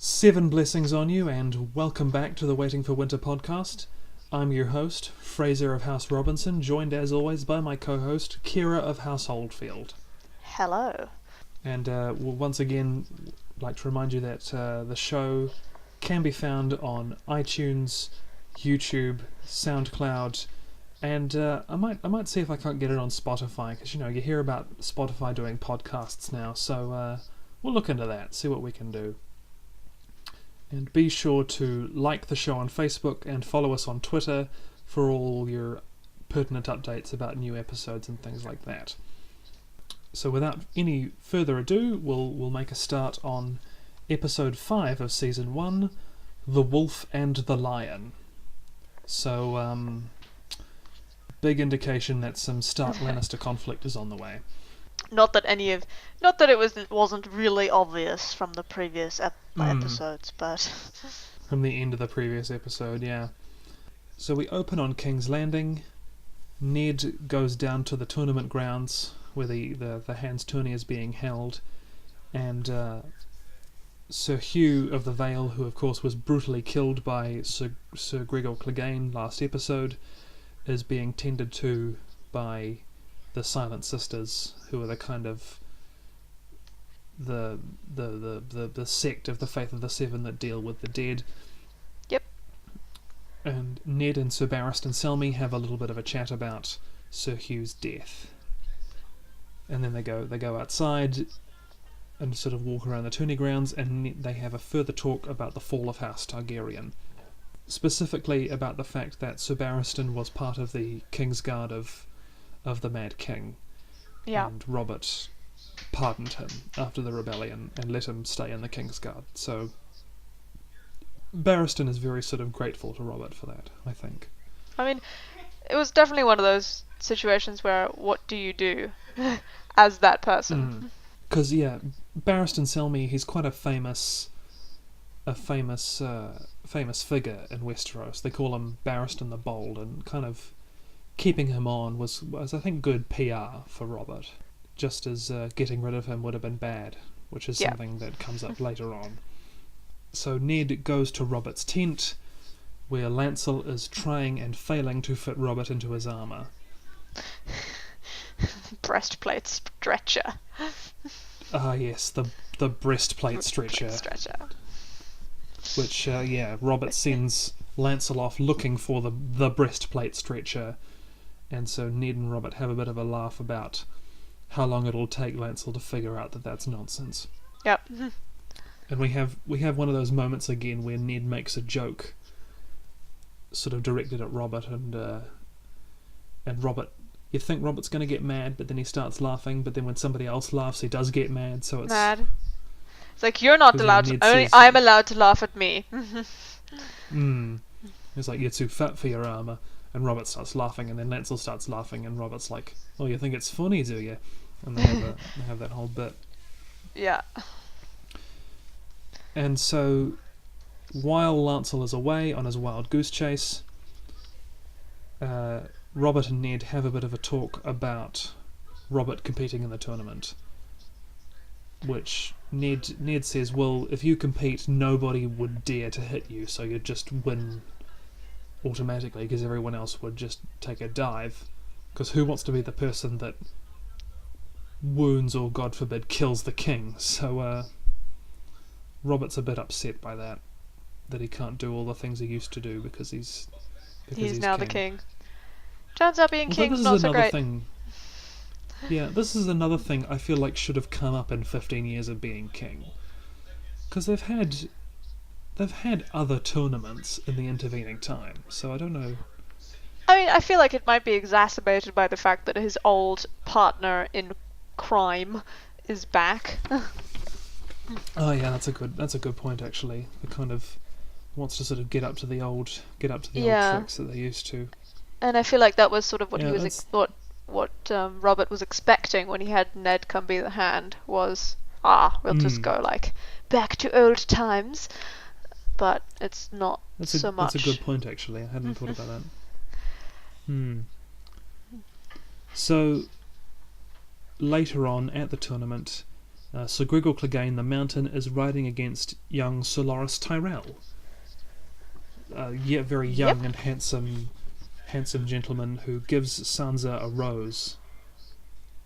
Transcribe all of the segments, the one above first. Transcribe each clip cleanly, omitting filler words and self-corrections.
Seven blessings on you, and welcome back to the Waiting for Winter podcast. I'm your host, Fraser of House Robinson, joined as always by my co-host, Kira of House Oldfield. Hello. And we'll once again like to remind you that the show can be found on iTunes, YouTube, SoundCloud, and I might see if I can't get it on Spotify, because you hear about Spotify doing podcasts now, so we'll look into that, see what we can do. And be sure to like the show on Facebook and follow us on Twitter for all your pertinent updates about new episodes and things like that. So without any further ado, we'll make a start on episode 5 of season 1, The Wolf and the Lion. So, big indication that some Stark Lannister conflict is on the way. Not that it wasn't really obvious from the previous episodes, but from the end of the previous episode, yeah. So we open on King's Landing. Ned goes down to the tournament grounds where the Hand's tourney is being held, and Sir Hugh of the Vale, who of course was brutally killed by Sir Gregor Clegane last episode, is being tended to by the Silent Sisters, who are the kind of the sect of the Faith of the Seven that deal with the dead. Yep. And Ned and Sir Barristan Selmy have a little bit of a chat about Sir Hugh's death, and then they go outside and sort of walk around the tourney grounds, and they have a further talk about the fall of House Targaryen, specifically about the fact that Sir Barristan was part of the Kingsguard of the Mad King, and Robert pardoned him after the rebellion and let him stay in the Kingsguard. So Barristan is very sort of grateful to Robert for that, I think. I mean, it was definitely one of those situations where what do you do as that person? Because Barristan Selmy, he's quite a famous figure in Westeros. They call him Barristan the Bold, and kind of keeping him on was I think good PR for Robert, just as getting rid of him would have been bad, which is something that comes up later on. So Ned goes to Robert's tent, where Lancel is trying and failing to fit Robert into his armour. Breastplate stretcher. Ah yes, the breastplate stretcher. Which, Robert sends Lancel off looking for the breastplate stretcher, and so Ned and Robert have a bit of a laugh about how long it'll take Lancel to figure out that that's nonsense. Yep. And we have one of those moments again where Ned makes a joke, sort of directed at Robert, and Robert. You think Robert's going to get mad, but then he starts laughing. But then when somebody else laughs, he does get mad. So it's mad. It's like, you're not allowed to. Only I'm allowed to laugh at me. It's like, you're too fat for your armour. And Robert starts laughing, and then Lancel starts laughing, and Robert's like, "Oh, you think it's funny, do you?" And they have that whole bit. Yeah. And so, while Lancel is away on his wild goose chase, Robert and Ned have a bit of a talk about Robert competing in the tournament, which Ned says, well, if you compete, nobody would dare to hit you, so you'd just win automatically, because everyone else would just take a dive, because who wants to be the person that wounds or, God forbid, kills the king? So Robert's a bit upset by that he can't do all the things he used to do because he's now the king. Turns out being king's not so great. Yeah, this is another thing I feel like should have come up in 15 years of being king, because they've had other tournaments in the intervening time, so I don't know. I mean, I feel like it might be exacerbated by the fact that his old partner in crime is back. Oh yeah, that's a good point actually. He kind of wants to sort of get up to the old tricks that they used to. And I feel like that was sort of what Robert was expecting when he had Ned come be the Hand, was we'll just go like back to old times. But it's not so much. That's a good point, actually. I hadn't thought about that. So, later on at the tournament, Sir Gregor Clegane the Mountain is riding against young Sir Loras Tyrell. Very young and handsome gentleman who gives Sansa a rose.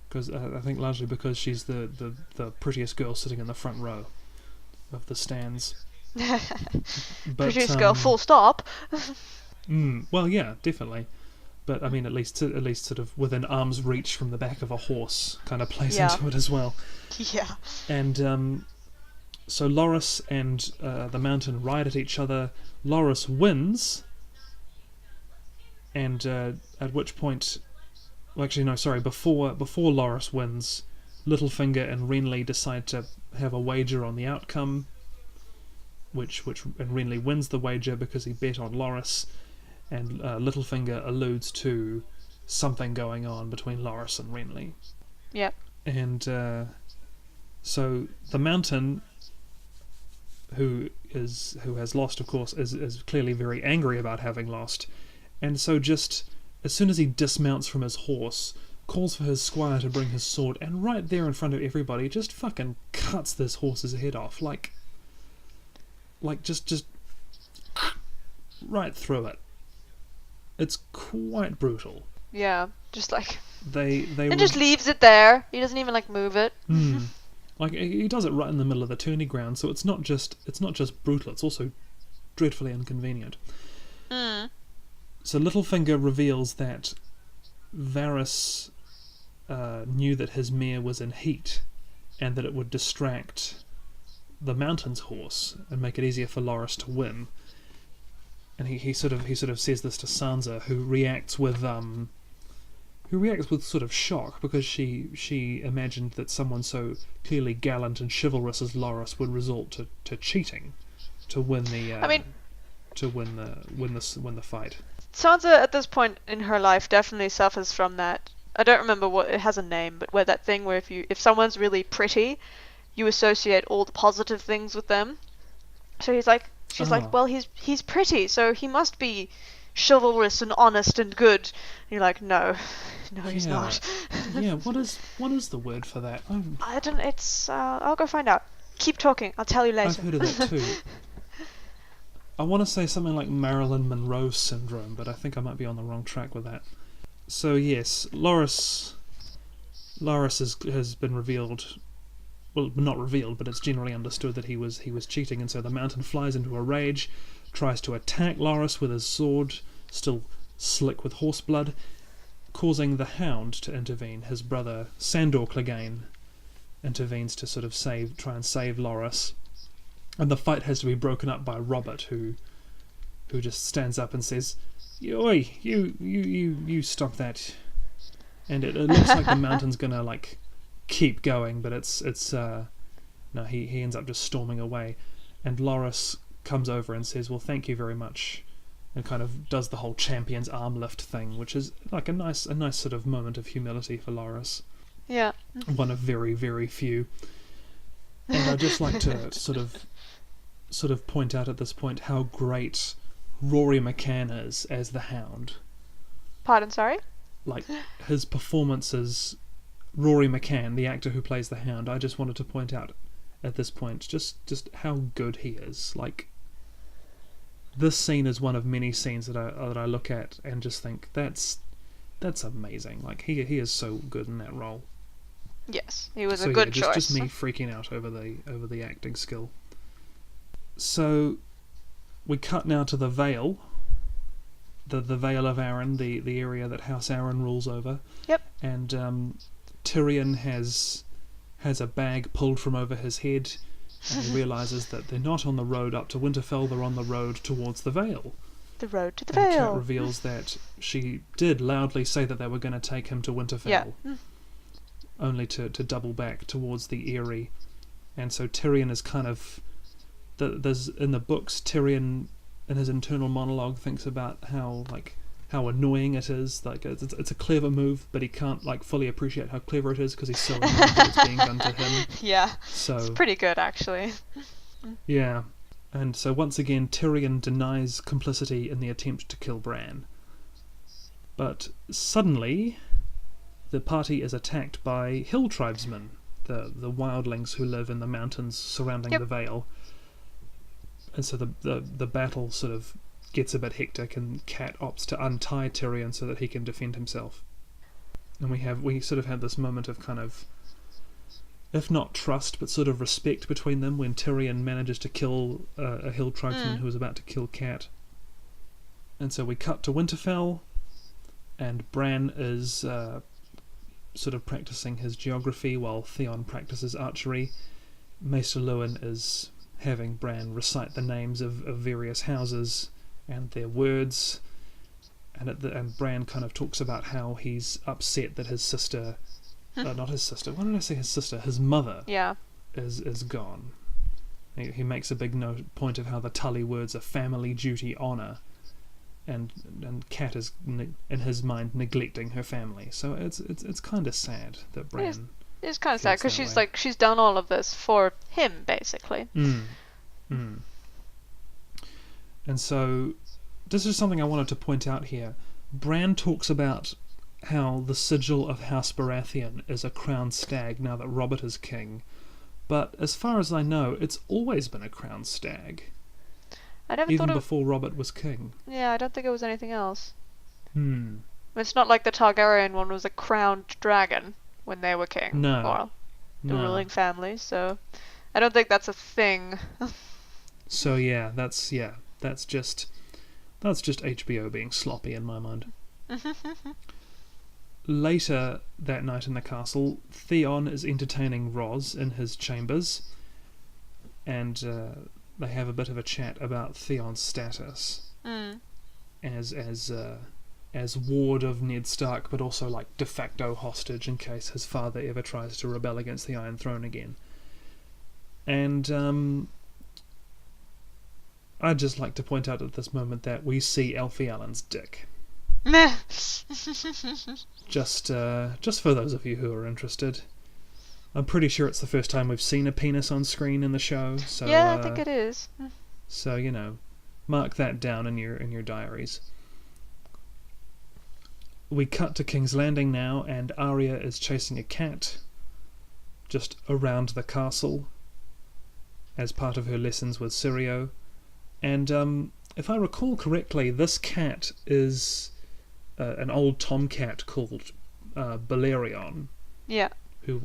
Because I think largely because she's the prettiest girl sitting in the front row of the stands. Prettiest girl, full stop. Well, yeah, definitely. But I mean, at least sort of within arm's reach from the back of a horse, kind of plays into it as well. Yeah. And so Loras and the Mountain ride at each other. Loras wins, and at which point, well, actually no, sorry, before Loras wins, Littlefinger and Renly decide to have a wager on the outcome, which and Renly wins the wager because he bet on Loras, and Littlefinger alludes to something going on between Loras and Renly. Yeah. And so the Mountain, who has lost, of course, is clearly very angry about having lost, and so just as soon as he dismounts from his horse, calls for his squire to bring his sword, and right there in front of everybody just fucking cuts this horse's head off, like just right through it. It's quite brutal. Yeah, just like they and just leaves it there. He doesn't even like move it. Like he does it right in the middle of the tourney ground, so it's not just brutal, it's also dreadfully inconvenient. So Littlefinger reveals that Varys knew that his mare was in heat, and that it would distract the Mountain's horse and make it easier for Loras to win. And he sort of says this to Sansa, who reacts with sort of shock, because she imagined that someone so clearly gallant and chivalrous as Loras would resort to cheating to win the win the fight. Sansa at this point in her life definitely suffers from that. I don't remember what it has a name, but where that thing where if someone's really pretty, you associate all the positive things with them. So she's like, well, he's pretty, so he must be chivalrous and honest and good. And you're like, no, he's not. Yeah, what is the word for that? I don't. It's. I'll go find out. Keep talking. I'll tell you later. I've heard of that too. I want to say something like Marilyn Monroe syndrome, but I think I might be on the wrong track with that. So yes, Loras has been revealed. Well, not revealed, but it's generally understood that he was cheating, and so the Mountain flies into a rage, tries to attack Loras with his sword, still slick with horse blood, causing the Hound to intervene. His brother Sandor Clegane intervenes to sort of try and save Loras. And the fight has to be broken up by Robert, who just stands up and says, "Oi, you stop that!" And it looks like the Mountain's gonna like keep going, but no, he ends up just storming away, and Loras comes over and says, "Well, thank you very much," and kind of does the whole champion's arm lift thing, which is like a nice sort of moment of humility for Loras. Yeah. One of very, very few. And I'd just like to sort of point out at this point how great Rory McCann is as the Hound. Pardon, sorry? Like, his performance as Rory McCann, the actor who plays the Hound, I just wanted to point out at this point just how good he is. Like, this scene is one of many scenes that I look at and just think that's amazing. Like, he is so good in that role. Yes, he was a good choice. Just me freaking out over the acting skill. So we cut now to the Vale, the Vale of Arryn, the area that House Arryn rules over. Yep. And Tyrion has a bag pulled from over his head, and he realises that they're not on the road up to Winterfell, they're on the road towards the Vale. The road to the and Vale. Cat reveals that she did loudly say that they were going to take him to Winterfell, only to double back towards the Eyrie. And so Tyrion is kind of... There's in the books, Tyrion in his internal monologue thinks about how annoying it is. Like, it's a clever move, but he can't like fully appreciate how clever it is because he's so annoyed that it's being done to him. Yeah, so it's pretty good actually. Yeah, and so once again Tyrion denies complicity in the attempt to kill Bran. But suddenly the party is attacked by hill tribesmen the wildlings who live in the mountains surrounding the Vale. And so the battle sort of gets a bit hectic, and Cat opts to untie Tyrion so that he can defend himself. And we sort of have this moment of kind of, if not trust, but sort of respect between them when Tyrion manages to kill a hill tribesman who was about to kill Cat. And so we cut to Winterfell, and Bran is sort of practicing his geography while Theon practices archery. Maester Luwin is having Bran recite the names of various houses and their words, and Bran kind of talks about how he's upset that his sister, not his sister, why did I say his sister? His mother is gone. He makes a big point of how the Tully words are family, duty, honour, and Cat is in his mind neglecting her family. So it's kind of sad that Bran. It's kind of sad because she's done all of this for him basically. And so this is something I wanted to point out here. Bran talks about how the sigil of House Baratheon is a crowned stag now that Robert is king, but as far as I know, it's always been a crowned stag. I never even thought before Robert was king. Yeah, I don't think it was anything else. Hmm. It's not like the Targaryen one was a crowned dragon when they were king. No. Or the ruling family, so I don't think that's a thing. So yeah, that's just HBO being sloppy in my mind. Later that night in the castle, Theon is entertaining Ros in his chambers, and they have a bit of a chat about Theon's status as ward of Ned Stark, but also like de facto hostage in case his father ever tries to rebel against the Iron Throne again. And I'd just like to point out at this moment that we see Alfie Allen's dick. Just for those of you who are interested. I'm pretty sure it's the first time we've seen a penis on screen in the show. So yeah, I think it is. So mark that down in your diaries. We cut to King's Landing now, and Arya is chasing a cat just around the castle as part of her lessons with Syrio. And if I recall correctly, this cat is an old tomcat called Balerion. Yeah.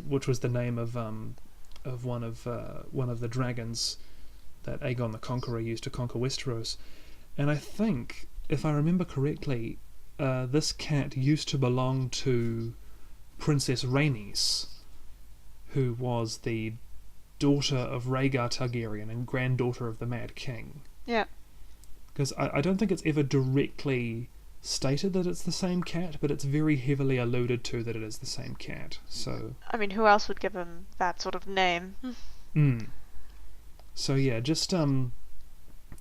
Which was the name of one of the dragons that Aegon the Conqueror used to conquer Westeros. And I think, if I remember correctly, this cat used to belong to Princess Rhaenys, who was the daughter of Rhaegar Targaryen and granddaughter of the Mad King. Yeah. Because I don't think it's ever directly stated that it's the same cat, but it's very heavily alluded to that it is the same cat. So I mean, who else would give him that sort of name? So yeah, just an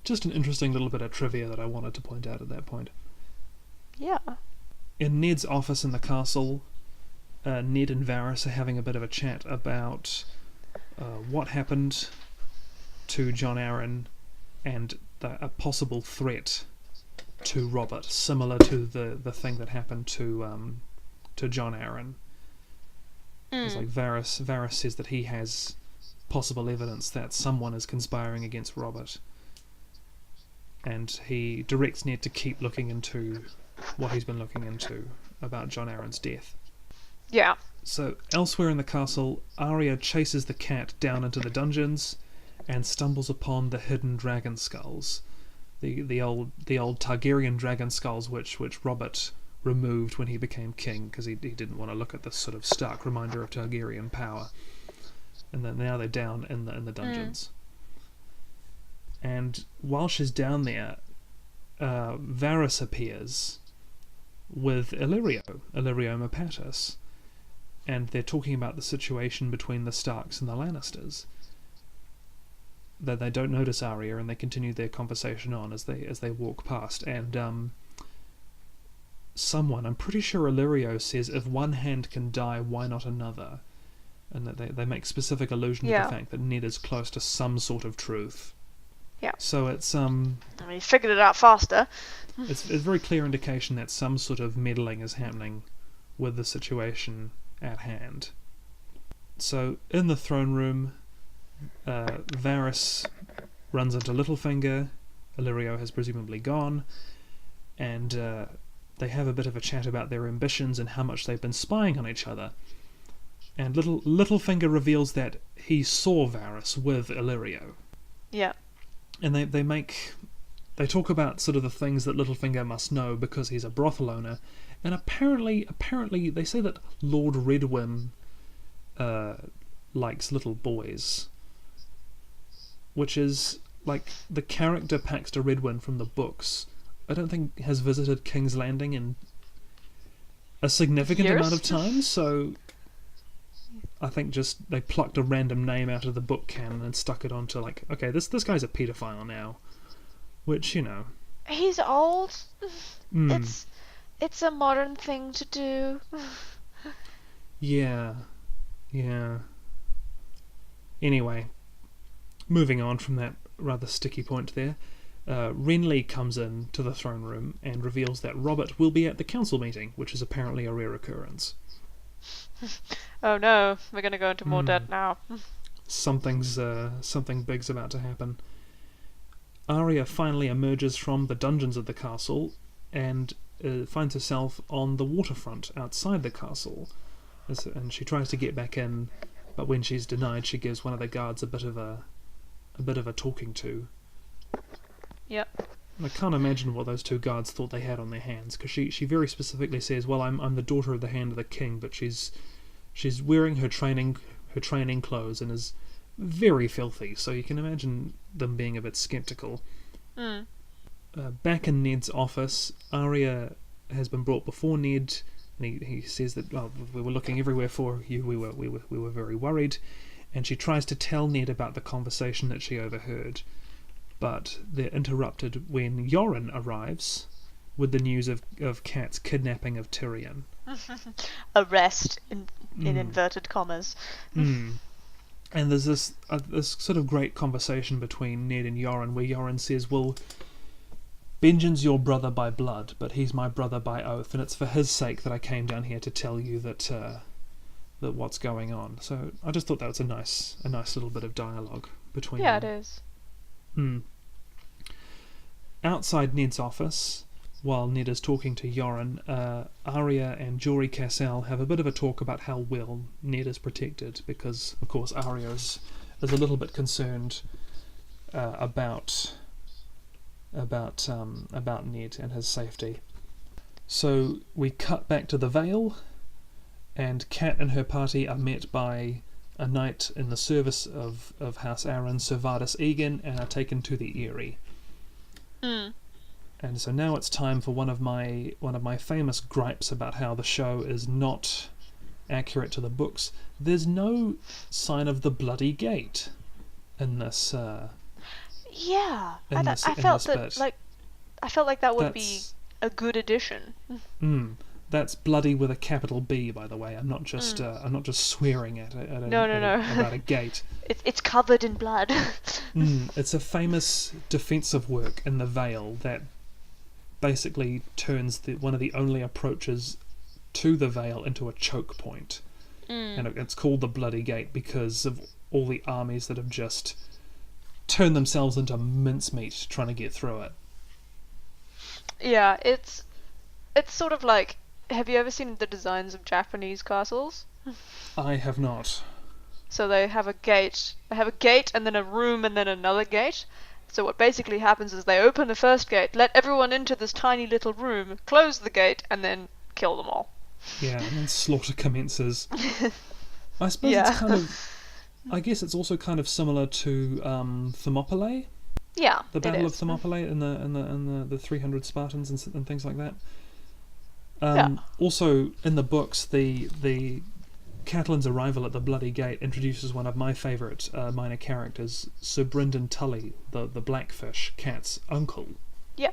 interesting little bit of trivia that I wanted to point out at that point. Yeah. In Ned's office in the castle, Ned and Varys are having a bit of a chat about what happened to Jon Arryn and a possible threat to Robert, similar to the thing that happened to Jon Arryn. It's like Varys says that he has possible evidence that someone is conspiring against Robert, and he directs Ned to keep looking into what he's been looking into about Jon Arryn's death. Yeah. So elsewhere in the castle, Arya chases the cat down into the dungeons and stumbles upon the hidden dragon skulls. The old Targaryen dragon skulls which Robert removed when he became king because he didn't want to look at this sort of stark reminder of Targaryen power. And then now they're down in the dungeons. And while she's down there, Varys appears with Illyrio Mopatis, and they're talking about the situation between the Starks and the Lannisters. That they don't notice Arya, and they continue their conversation on as they walk past. And someone, I'm pretty sure Illyrio, says, if one hand can die, why not another? And that they make specific allusion to the fact that Ned is close to some sort of truth. Yeah. So it's I mean, he figured it out faster. it's a very clear indication that some sort of meddling is happening with the situation at hand. So in the throne room, Varys runs into Littlefinger. Illyrio has presumably gone, and they have a bit of a chat about their ambitions and how much they've been spying on each other. And Littlefinger reveals that he saw Varys with Illyrio. Yeah. And they talk about sort of the things that Littlefinger must know because he's a brothel owner. And apparently they say that Lord Redwyn likes little boys, which is like the character Paxter Redwyn from the books. I don't think has visited King's Landing in a significant amount of time, so I think just they plucked a random name out of the book canon and stuck it onto like, okay, this guy's a paedophile now, which, you know, he's old. It's a modern thing to do. Yeah. Anyway, moving on from that rather sticky point there, Renly comes in to the throne room and reveals that Robert will be at the council meeting, which is apparently a rare occurrence. Oh no, we're going to go into more debt now. Something big's about to happen. Arya finally emerges from the dungeons of the castle and finds herself on the waterfront outside the castle, and she tries to get back in, but when she's denied, she gives one of the guards a bit of a talking to. Yep. I can't imagine what those two guards thought they had on their hands, because she very specifically says, "Well, I'm the daughter of the Hand of the King," but she's wearing her training clothes and is very filthy. So you can imagine them being a bit skeptical. Back in Ned's office, Arya has been brought before Ned, and he says that, well, we were looking everywhere for you. We were very worried, and she tries to tell Ned about the conversation that she overheard. But they're interrupted when Yoren arrives with the news of Kat's kidnapping of Tyrion. Arrest, in inverted commas. And there's this sort of great conversation between Ned and Yoren, where Yoren says, well, Benjen's your brother by blood, but he's my brother by oath, and it's for his sake that I came down here to tell you that what's going on. So I just thought that was a nice little bit of dialogue between them. Yeah, it is. Outside Ned's office, while Ned is talking to Yoren, Arya and Jory Cassel have a bit of a talk about how well Ned is protected, because, of course, Arya is a little bit concerned about Ned and his safety. So we cut back to the Vale, and Kat and her party are met by a knight in the service of House Arryn, Sir Vardis Egan, and are taken to the Eyrie. And so now it's time for one of my famous gripes about how the show is not accurate to the books. There's no sign of the bloody gate in this. Yeah, I felt like that would be a good addition. That's bloody with a capital B, by the way. I'm not just swearing at about a gate. It's covered in blood. It's a famous defensive work in the Vale that basically turns one of the only approaches to the Vale into a choke point. And it's called the Bloody Gate because of all the armies that have just turned themselves into mincemeat trying to get through it. Yeah, it's sort of like, have you ever seen the designs of Japanese castles? I have not. So they have a gate. They have a gate and then a room and then another gate. So what basically happens is they open the first gate, let everyone into this tiny little room, close the gate, and then kill them all. Yeah, and then slaughter commences. I suppose it's kind of... I guess it's also kind of similar to Thermopylae. Yeah, the Battle of Thermopylae and the 300 Spartans and things like that. Also, in the books, the Catelyn's arrival at the Bloody Gate introduces one of my favourite minor characters, Sir Brynden Tully, the Blackfish, Cat's uncle. Yeah.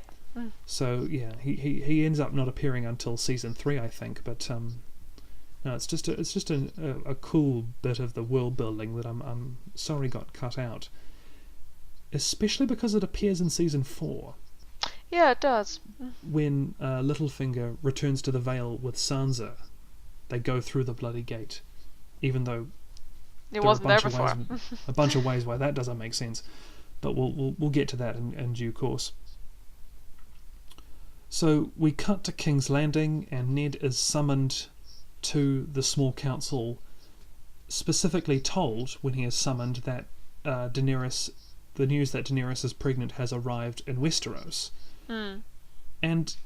So yeah, he ends up not appearing until season 3, I think. But no, it's just a cool bit of the world building that I'm sorry got cut out, especially because it appears in season 4. Yeah, it does. When Littlefinger returns to the Vale with Sansa, they go through the Bloody Gate, even though It there are wasn't there before. a bunch of ways why that doesn't make sense, but we'll get to that in due course. So we cut to King's Landing, and Ned is summoned to the small council, specifically told when he is summoned that the news that Daenerys is pregnant has arrived in Westeros. And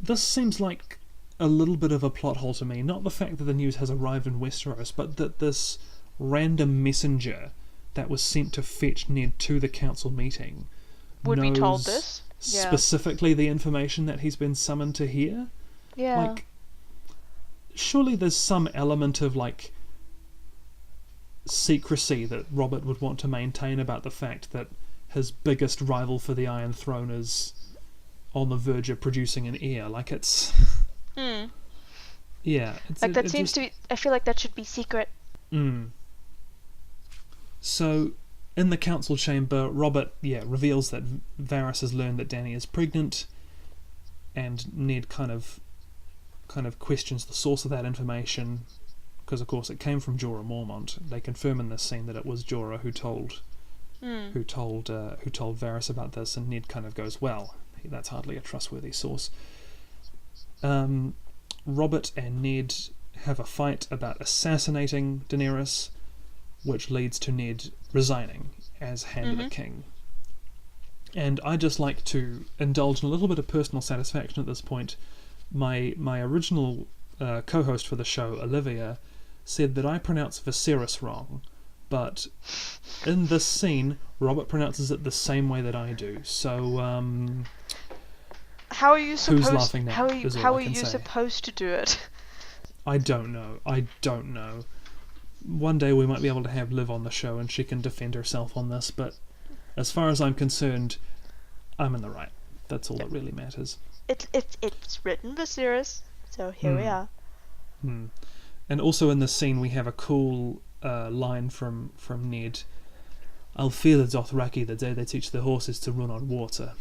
this seems like a little bit of a plot hole to me. Not the fact that the news has arrived in Westeros, but that this random messenger that was sent to fetch Ned to the council meeting would be told knows this. Yeah. specifically the information that he's been summoned to hear. Yeah. Like, surely there's some element of like secrecy that Robert would want to maintain about the fact that his biggest rival for the Iron Throne is on the verge of producing an heir. Like, it's yeah, like that seems to be. I feel like that should be secret. So in the council chamber, Robert reveals that Varys has learned that Dany is pregnant, and Ned kind of questions the source of that information, because of course it came from Jorah Mormont. They confirm in this scene that it was Jorah who told Varys about this, and Ned kind of goes, well, that's hardly a trustworthy source. Robert and Ned have a fight about assassinating Daenerys, which leads to Ned resigning as Hand of the King. And I just like to indulge in a little bit of personal satisfaction at this point. My original co-host for the show, Olivia, said that I pronounce Viserys wrong, but in this scene, Robert pronounces it the same way that I do. So, how are you supposed? Who's laughing now? How are you supposed to do it? I don't know. One day we might be able to have Liv on the show and she can defend herself on this, but as far as I'm concerned, I'm in the right. That's all that really matters. It's written Viserys, so here we are. And also in this scene we have a cool line from Ned. I'll feel the Dothraki the day they teach their horses to run on water.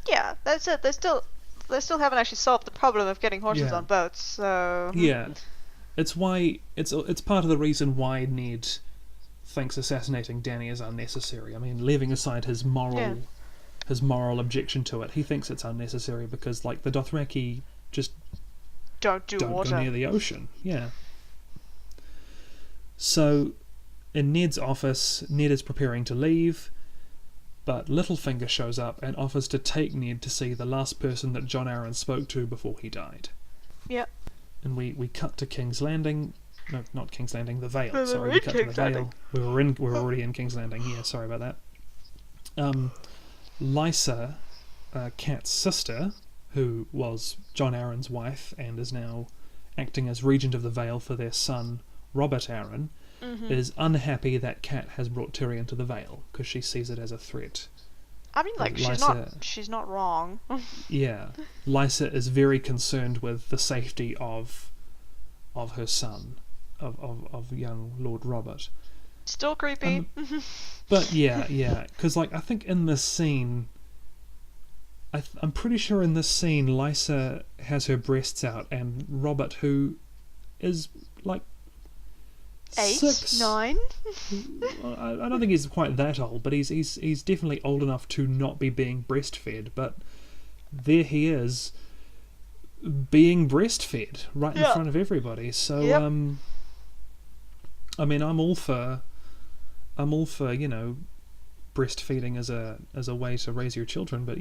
Yeah, that's it. They still haven't actually solved the problem of getting horses on boats, so... Yeah. It's part of the reason why Ned thinks assassinating Dany is unnecessary. I mean, leaving aside his moral objection to it, he thinks it's unnecessary because, like, the Dothraki just don't go near the ocean. Yeah. So, in Ned's office, Ned is preparing to leave, but Littlefinger shows up and offers to take Ned to see the last person that Jon Arryn spoke to before he died. Yep. And we cut to King's Landing. No, not King's Landing, the Vale. We Sorry, we cut to the Vale. We were already in King's Landing. Yeah, sorry about that. Lysa, Cat's sister, who was Jon Arryn's wife and is now acting as regent of the Vale for their son Robert Arryn, is unhappy that Cat has brought Tyrion to the Vale because she sees it as a threat. I mean, like, she's not wrong. Yeah, Lysa is very concerned with the safety of her son, of young Lord Robert. Still creepy. But yeah, because like I think in this scene, I'm pretty sure in this scene Lysa has her breasts out, and Robert, who is like 8, 6, 9. I don't think he's quite that old, but he's definitely old enough to not be being breastfed. But there he is, being breastfed right in front of everybody. So I mean, I'm all for breastfeeding as a way to raise your children, but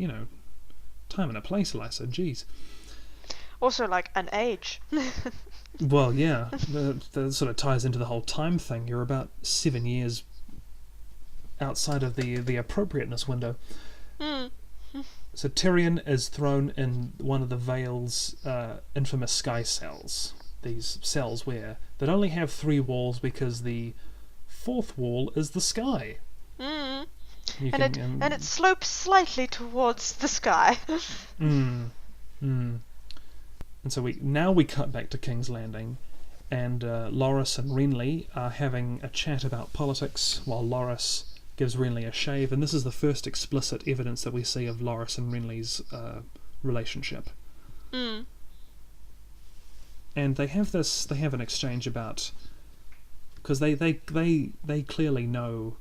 time and a place, Lysa. Jeez. Also, like, an age. Well, yeah, that sort of ties into the whole time thing. You're about 7 years outside of the appropriateness window. So Tyrion is thrown in one of the Vale's infamous sky cells. These cells that only have 3 walls because the 4th wall is the sky. And it slopes slightly towards the sky. And so we cut back to King's Landing, and Loras and Renly are having a chat about politics while Loras gives Renly a shave, and this is the first explicit evidence that we see of Loras and Renly's relationship. And they have an exchange about because they clearly know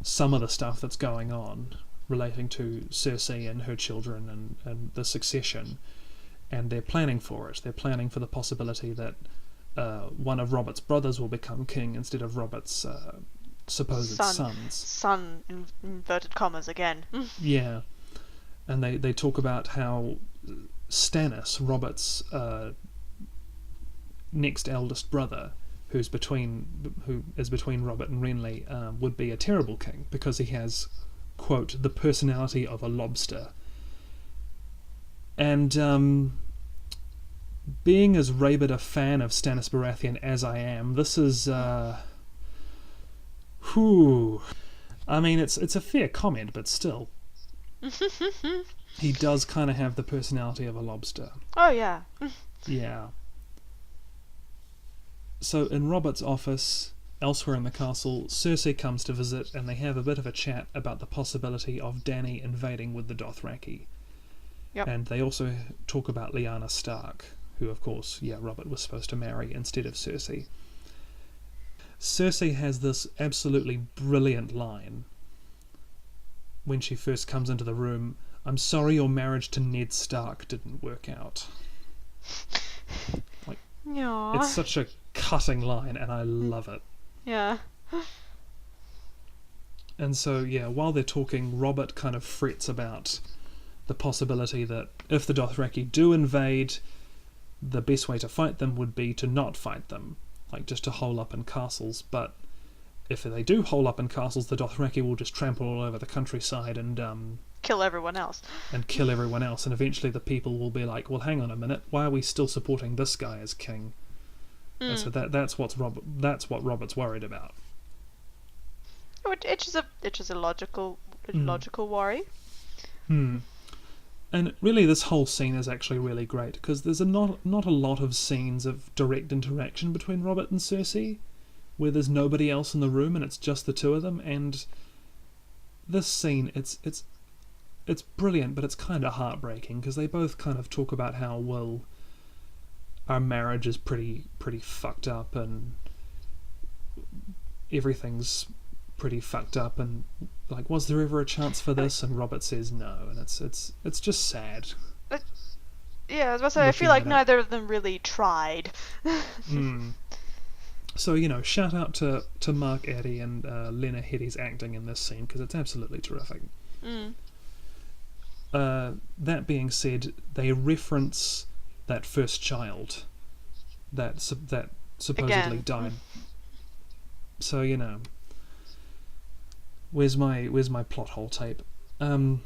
some of the stuff that's going on relating to Cersei and her children and the succession, and they're planning for it. They're planning for the possibility that one of Robert's brothers will become king instead of Robert's supposed sons. Son, in inverted commas again. Yeah. And they talk about how Stannis, Robert's next eldest brother, who is between Robert and Renly, would be a terrible king because he has, quote, the personality of a lobster. And being as rabid a fan of Stannis Baratheon as I am, this is I mean, it's a fair comment, but still. He does kind of have the personality of a lobster. Oh, yeah. Yeah. So in Robert's office, elsewhere in the castle, Cersei comes to visit, and they have a bit of a chat about the possibility of Dany invading with the Dothraki. Yep. And they also talk about Lyanna Stark, who, of course, Robert was supposed to marry instead of Cersei. Cersei has this absolutely brilliant line when she first comes into the room: "I'm sorry your marriage to Ned Stark didn't work out." Like, Aww. it's such a cutting line, and I love it. Yeah. And so, while they're talking, Robert kind of frets about the possibility that if the Dothraki do invade, the best way to fight them would be to not fight them, like just to hole up in castles. But if they do hole up in castles, the Dothraki will just trample all over the countryside and kill everyone else. And eventually the people will be like, well, hang on a minute, why are we still supporting this guy as king? And so that's what Robert's worried about. It's just a logical worry. And really, this whole scene is actually really great because there's not a lot of scenes of direct interaction between Robert and Cersei, where there's nobody else in the room and it's just the two of them. And this scene, it's brilliant, but it's kind of heartbreaking because they both kind of talk about how, well, our marriage is pretty fucked up and everything's pretty fucked up, and like, was there ever a chance for this? And Robert says no, and it's just sad. Yeah, I was about to say, I feel like neither of them really tried. So, shout out to Mark Addy and Lena Headey's acting in this scene because it's absolutely terrific. That being said, they reference that first child that supposedly died. So, where's my plot hole tape? In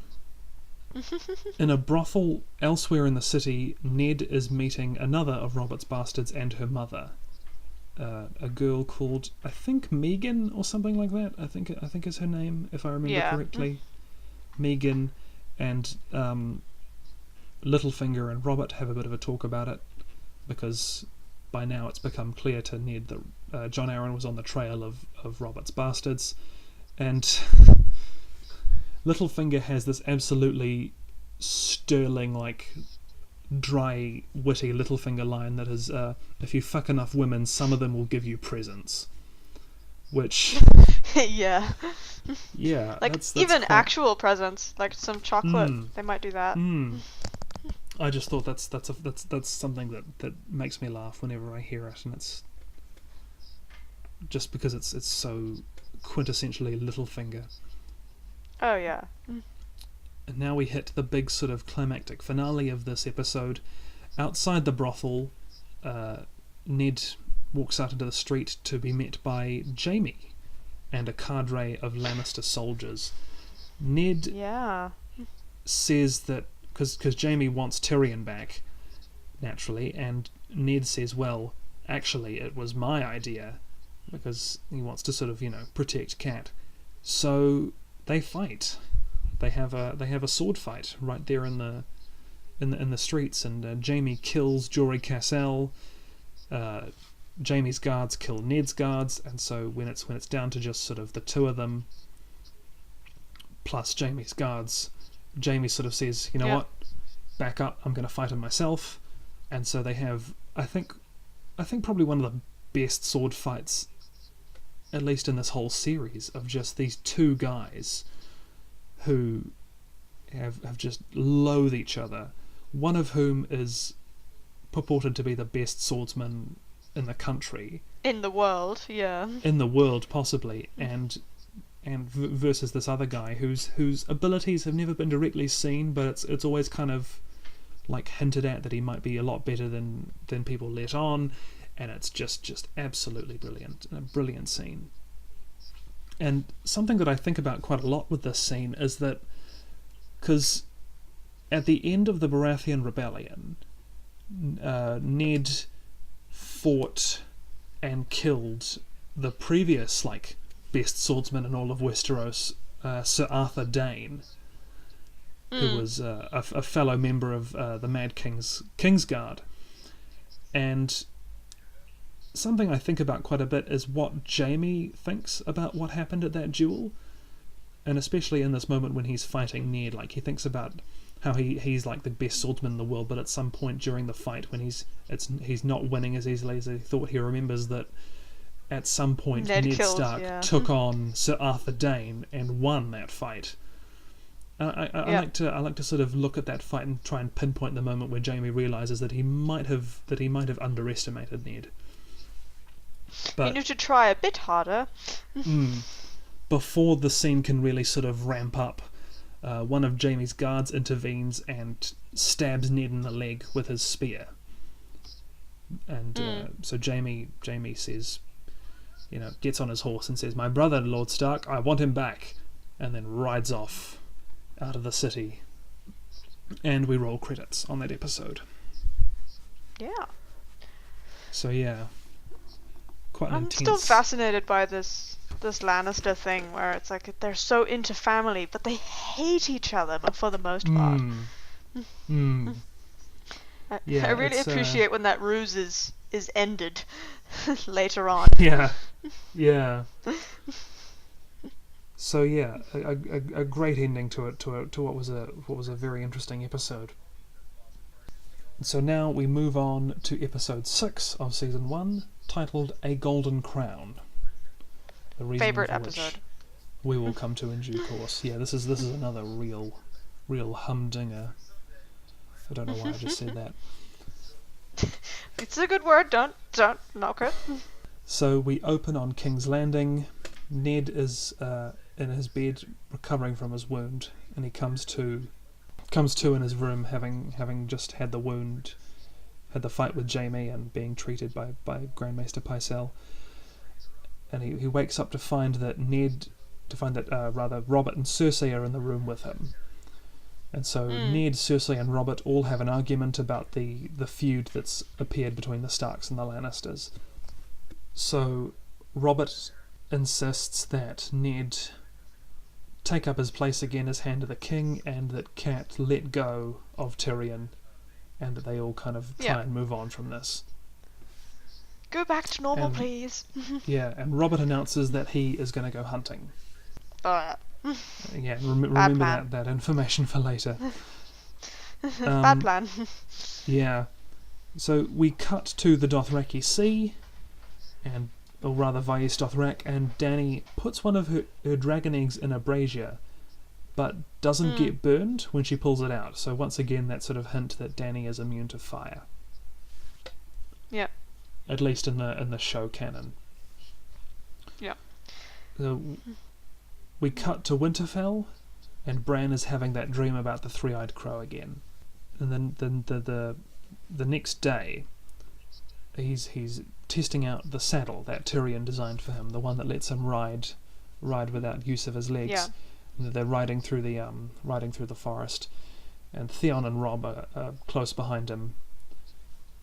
a brothel elsewhere in the city, Ned is meeting another of Robert's bastards and her mother, a girl called, I think, Megan or something like that. I think is her name, if I remember correctly. Megan and Littlefinger and Robert have a bit of a talk about it because by now it's become clear to Ned that Jon Arryn was on the trail of Robert's bastards. And Littlefinger has this absolutely sterling, like, dry, witty Littlefinger line that is, if you fuck enough women, some of them will give you presents. Which... Yeah. Yeah. Like, that's even quite... actual presents, like some chocolate, they might do that. I just thought that's something that makes me laugh whenever I hear it, and it's just because it's so quintessentially Littlefinger. Oh yeah. And now we hit the big sort of climactic finale of this episode. Outside the brothel, Ned walks out into the street to be met by Jaime and a cadre of Lannister soldiers. Ned says that because Jaime wants Tyrion back, naturally, and Ned says, well, actually it was my idea, because he wants to sort of, protect Cat. So they fight. They have a sword fight right there in the streets, and Jaime kills Jory Cassell. Jaime's guards kill Ned's guards, and so when it's down to just sort of the two of them plus Jaime's guards, Jaime sort of says, you know what, back up, I'm going to fight him myself. And so they have, I think probably one of the best sword fights at least in this whole series, of just these two guys who have just loathe each other, one of whom is purported to be the best swordsman in the country. In the world, yeah. In the world, possibly, and versus this other guy whose abilities have never been directly seen, but it's always kind of like hinted at that he might be a lot better than people let on, and it's just absolutely brilliant, a brilliant scene. And something that I think about quite a lot with this scene is that, because at the end of the Baratheon Rebellion, Ned fought and killed the previous best swordsman in all of Westeros, Sir Arthur Dayne, who was a fellow member of the Mad King's Kingsguard. And something I think about quite a bit is what Jaime thinks about what happened at that duel, and especially in this moment when he's fighting Ned. He thinks about how he's the best swordsman in the world, but at some point during the fight when he's not winning as easily as he thought, he remembers that at some point Ned Stark took on Sir Arthur Dayne and won that fight. I like to sort of look at that fight and try and pinpoint the moment where Jaime realizes that he might have underestimated Ned. But you need to try a bit harder. Before the scene can really sort of ramp up, one of Jaime's guards intervenes and stabs Ned in the leg with his spear. And so Jaime says, gets on his horse and says, "My brother, Lord Stark, I want him back," and then rides off out of the city. And we roll credits on that episode. Yeah. So yeah, quite an I'm intense... still fascinated by this Lannister thing where it's they're so into family, but they hate each other for the most part. Yeah, I really appreciate when that ruse is ended later on. Yeah. So yeah, a great ending to what was a very interesting episode. So now we move on to episode 6 of season 1, titled "A Golden Crown." The reason Favorite for episode. Which we will come to in due course. Yeah, this is another real humdinger. I don't know why I just said that. It's a good word. Don't knock it. So we open on King's Landing. Ned is in his bed recovering from his wound, and he comes to in his room having just had the wound, had the fight with Jaime and being treated by Grandmaster Pycelle. And he wakes up to find that Robert and Cersei are in the room with him. And so Ned, Cersei and Robert all have an argument about the feud that's appeared between the Starks and the Lannisters. So Robert insists that Ned take up his place again as Hand of the King, and that Cat let go of Tyrion, and that they all kind of try and move on from this. Go back to normal, please. Yeah, and Robert announces that he is going to go hunting. Yeah, remember that information for later. Bad plan. Yeah. So we cut to the Dothraki Sea, or rather Vaes Dothrak, and Dany puts one of her dragon eggs in a brazier, but doesn't get burned when she pulls it out. So once again, that sort of hint that Dany is immune to fire. Yeah. At least in the show canon. Yeah. So we cut to Winterfell, and Bran is having that dream about the three-eyed crow again. And then the next day, he's testing out the saddle that Tyrion designed for him, the one that lets him ride without use of his legs. Yeah. And they're riding through the forest, and Theon and Robb are close behind him,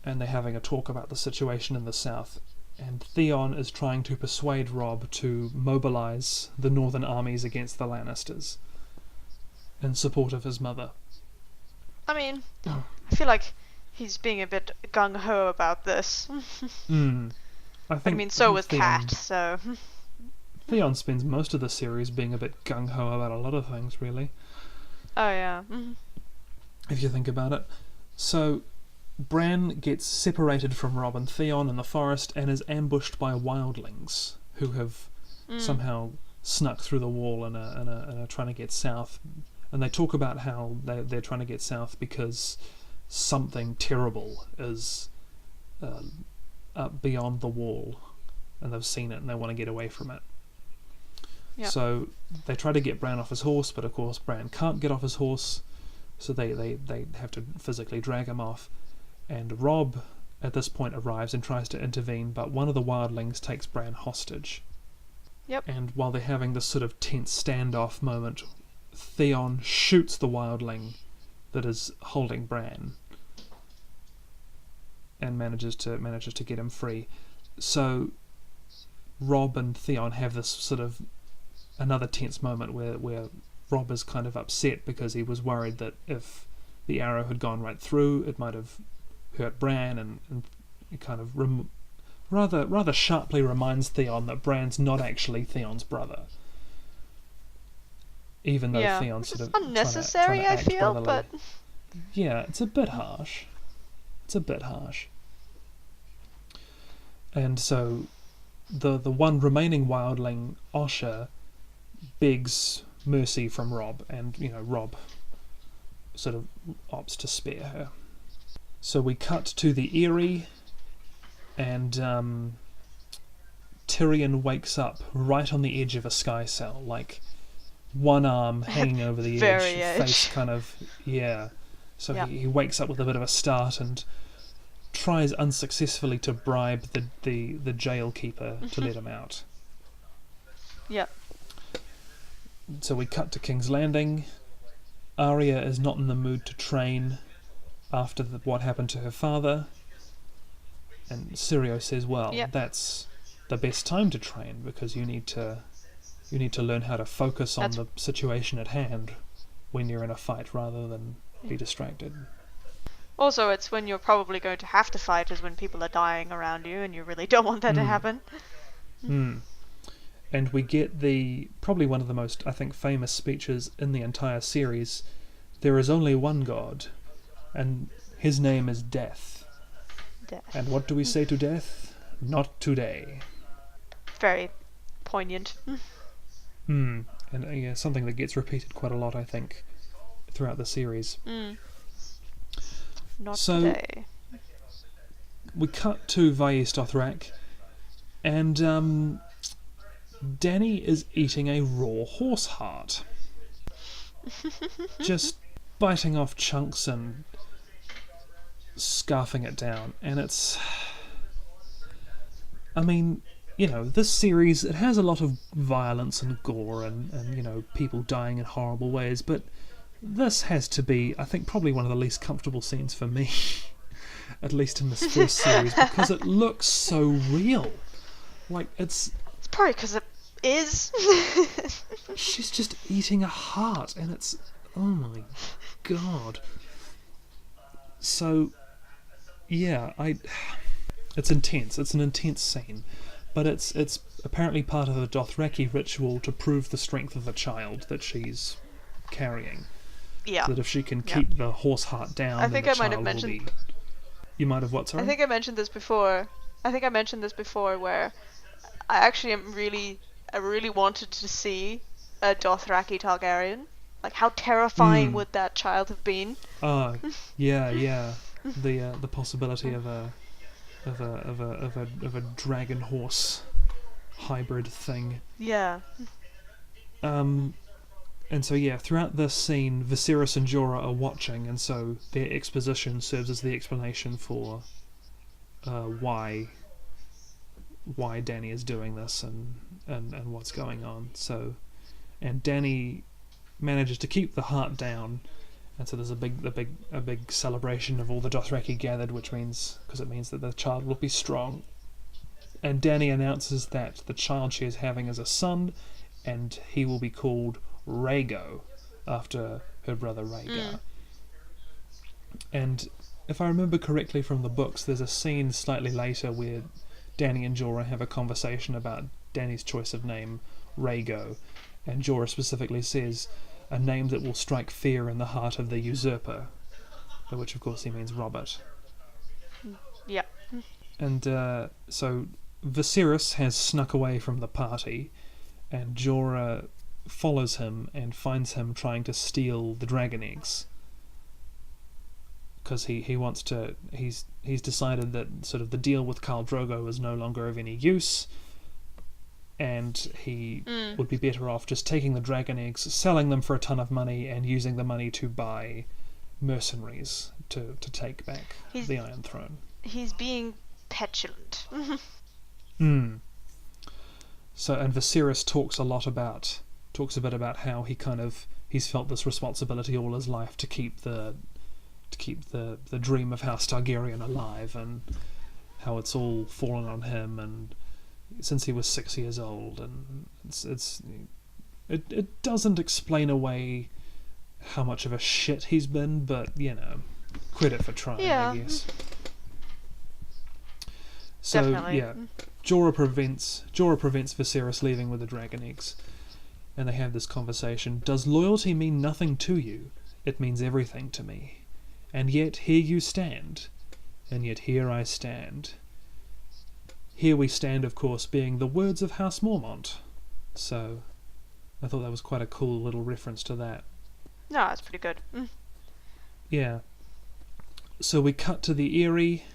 and they're having a talk about the situation in the south. And Theon is trying to persuade Robb to mobilize the northern armies against the Lannisters in support of his mother. I mean, I feel like he's being a bit gung-ho about this. I mean, so was Cat, so... Theon spends most of the series being a bit gung-ho about a lot of things, really. Oh, yeah. If you think about it. So, Bran gets separated from Robb and Theon in the forest and is ambushed by wildlings who have somehow snuck through the wall and are trying to get south. And they talk about how they're trying to get south because something terrible is up beyond the wall, and they've seen it and they want to get away from it. Yep. So they try to get Bran off his horse, but of course Bran can't get off his horse, so they have to physically drag him off. And Robb at this point arrives and tries to intervene, but one of the wildlings takes Bran hostage. Yep. And while they're having this sort of tense standoff moment, Theon shoots the wildling that is holding Bran and manages to get him free. So Robb and Theon have this sort of another tense moment where Robb is kind of upset because he was worried that if the arrow had gone right through, it might have hurt Bran, and it kind of rather sharply reminds Theon that Bran's not actually Theon's brother, even though Theon's sort of unnecessary, trying to I feel, brotherly. but Yeah, it's a bit harsh. And so the one remaining wildling, Osha, begs mercy from Robb, and Robb sort of opts to spare her. So we cut to the Eyrie, and Tyrion wakes up right on the edge of a sky cell, like one arm hanging over the edge, face kind of So he wakes up with a bit of a start and tries unsuccessfully to bribe the jail keeper to let him out. Yep. So we cut to King's Landing. Arya is not in the mood to train after what happened to her father, and Syrio says, well, that's the best time to train, because you need to learn how to focus on the situation at hand when you're in a fight rather than be distracted. Also, it's when you're probably going to have to fight is when people are dying around you, and you really don't want that to happen. And we get probably one of the most, I think, famous speeches in the entire series. There is only one God, and his name is Death. And what do we say to Death? Not today. Very poignant. And something that gets repeated quite a lot, I think, throughout the series. Not today. We cut to Vaes Dothrak, and Dany is eating a raw horse heart. Just biting off chunks and scarfing it down. And it's... I mean, this series, it has a lot of violence and gore and people dying in horrible ways, but this has to be, I think, probably one of the least comfortable scenes for me, at least in this first series, because it looks so real. Like, it's probably because it is. She's just eating a heart, and it's... oh my god. So, yeah, it's intense. It's an intense scene. But it's apparently part of the Dothraki ritual to prove the strength of the child that she's carrying. Yeah. So that if she can keep the horse heart down, I think I might have mentioned... You might have what, sorry? I think I mentioned this before, where I really wanted to see a Dothraki Targaryen. Like, how terrifying would that child have been? Yeah. The possibility of a dragon horse hybrid thing. Yeah. And so throughout this scene, Viserys and Jorah are watching, and so their exposition serves as the explanation for why Dany is doing this and what's going on. So, and Dany manages to keep the heart down, and so there's a big celebration of all the Dothraki gathered, because it means that the child will be strong. And Dany announces that the child she is having is a son, and he will be called Rhaego, after her brother Rhaegar. And if I remember correctly from the books, there's a scene slightly later where Dany and Jorah have a conversation about Dany's choice of name, Rhaego, and Jorah specifically says, a name that will strike fear in the heart of the usurper, by which of course he means Robert. Yeah. And so Viserys has snuck away from the party, and Jorah follows him and finds him trying to steal the dragon eggs. Because he's decided that sort of the deal with Khal Drogo is no longer of any use, and he would be better off just taking the dragon eggs, selling them for a ton of money, and using the money to buy mercenaries to take back the Iron Throne. He's being petulant. So, and Viserys talks a bit about how he's felt this responsibility all his life to keep the dream of House Targaryen alive, and how it's all fallen on him, and since he was 6 years old, and it doesn't explain away how much of a shit he's been, but credit for trying, I guess. So Definitely. Jorah prevents Viserys leaving with the dragon eggs, and they have this conversation. Does loyalty mean nothing to you? It means everything to me. And yet here you stand, and yet here I stand. Here we stand, of course, being the words of House Mormont. So I thought that was quite a cool little reference to that. No, that's pretty good. Yeah. So we cut to the Eyrie.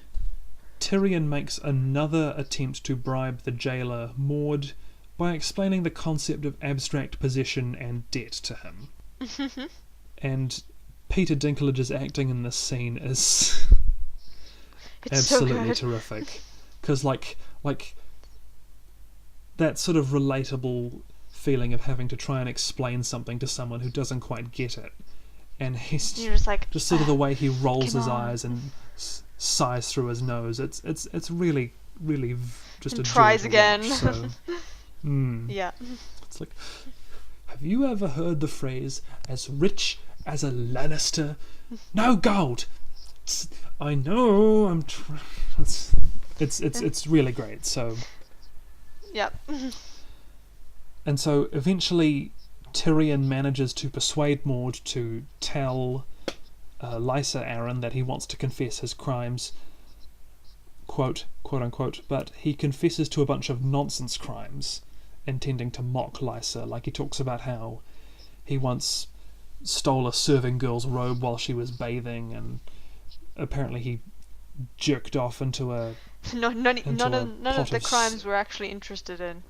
Tyrion makes another attempt to bribe the jailer Maud by explaining the concept of abstract possession and debt to him. And Peter Dinklage's acting in this scene is absolutely terrific. Because like that sort of relatable feeling of having to try and explain something to someone who doesn't quite get it, and he's just sort of the way he rolls his eyes and sighs through his nose. It's really just a tries joy to again. watch, so. Yeah. It's like, have you ever heard the phrase "as rich as a Lannister, no gold"? I know. It's really great. So. Yep. And so eventually Tyrion manages to persuade Maud to tell Lysa Arryn that he wants to confess his crimes, quote unquote, but he confesses to a bunch of nonsense crimes, intending to mock Lysa. Like, he talks about how he once stole a serving girl's robe while she was bathing, and apparently he jerked off into a None of the crimes we're actually interested in.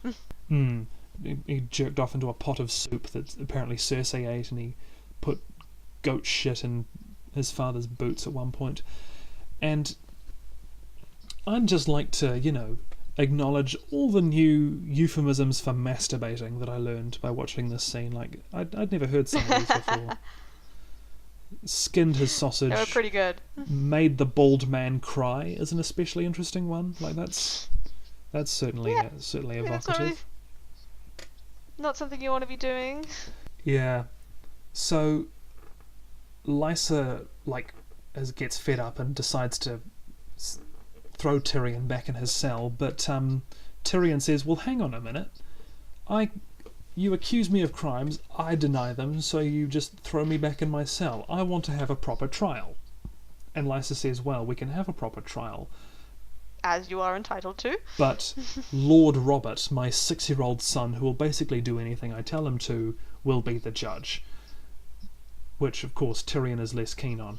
He jerked off into a pot of soup that apparently Cersei ate, and he put goat shit in his father's boots at one point. And I'd just like to, acknowledge all the new euphemisms for masturbating that I learned by watching this scene. Like, I'd never heard some of these before. Skinned his sausage. They were pretty good. Made the bald man cry is an especially interesting one. Like, that's certainly evocative. Not something you want to be doing. Yeah. So Lysa gets fed up and decides to throw Tyrion back in his cell, but Tyrion says, "Well, hang on a minute. You accuse me of crimes, I deny them, so you just throw me back in my cell. I want to have a proper trial." And Lysa says, "Well, we can have a proper trial, as you are entitled to. But Lord Robert, my 6-year-old son, who will basically do anything I tell him to, will be the judge." Which, of course, Tyrion is less keen on.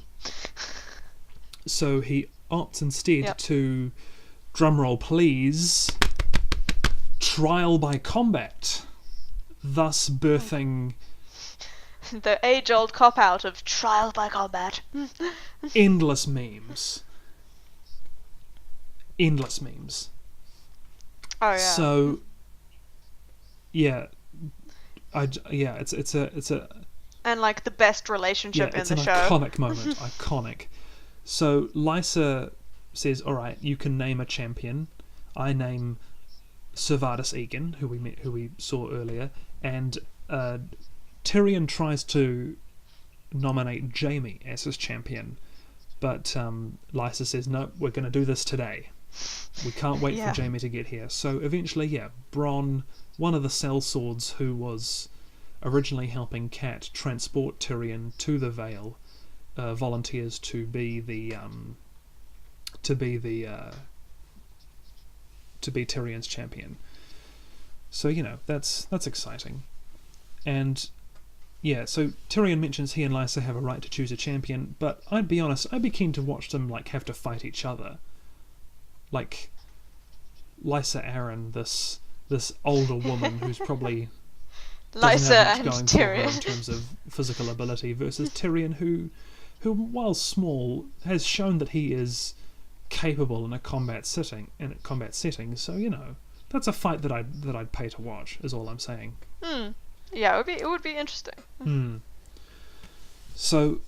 So he opts instead to, drumroll please, trial by combat, thus birthing the age-old cop-out of trial by combat. endless memes. Endless memes. Oh yeah. So, yeah, it's a and like the best relationship in the show. It's an iconic moment. Iconic. So Lysa says, "All right, you can name a champion. I name Ser Vardis Egan, who we saw earlier, and Tyrion tries to nominate Jaime as his champion, but Lysa says, no, we're going to do this today. We can't wait for Jaime to get here." So eventually, Bronn, one of the sellswords who was originally helping Cat transport Tyrion to the Vale, volunteers to be Tyrion's champion. So, that's exciting. And yeah, so Tyrion mentions he and Lysa have a right to choose a champion, but I'd be honest, I'd be keen to watch them have to fight each other. Lysa Arryn, this older woman who's probably doesn't have much going for her in terms of physical ability, versus Tyrion, who while small has shown that he is capable in a combat setting. So that's a fight that I'd pay to watch. Is all I'm saying. Yeah, it would be interesting. So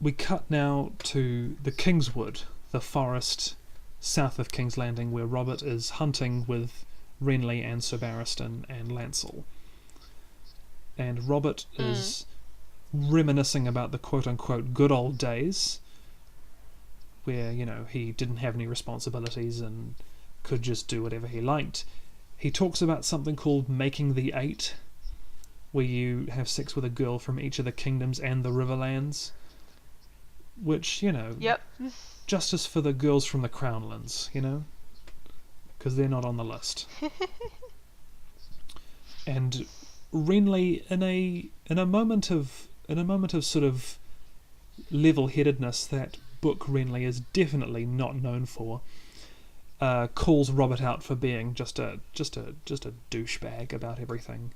we cut now to the Kingswood, the forest south of King's Landing, where Robert is hunting with Renly and Ser Barristan and Lancel. And Robert is reminiscing about the quote-unquote good old days, where, he didn't have any responsibilities and could just do whatever he liked. He talks about something called making the eight, where you have sex with a girl from each of the kingdoms and the Riverlands, which, Yep. justice for the girls from the Crownlands, because they're not on the list. And Renly, in a moment of sort of level-headedness that book Renly is definitely not known for, calls Robert out for being just a douchebag about everything.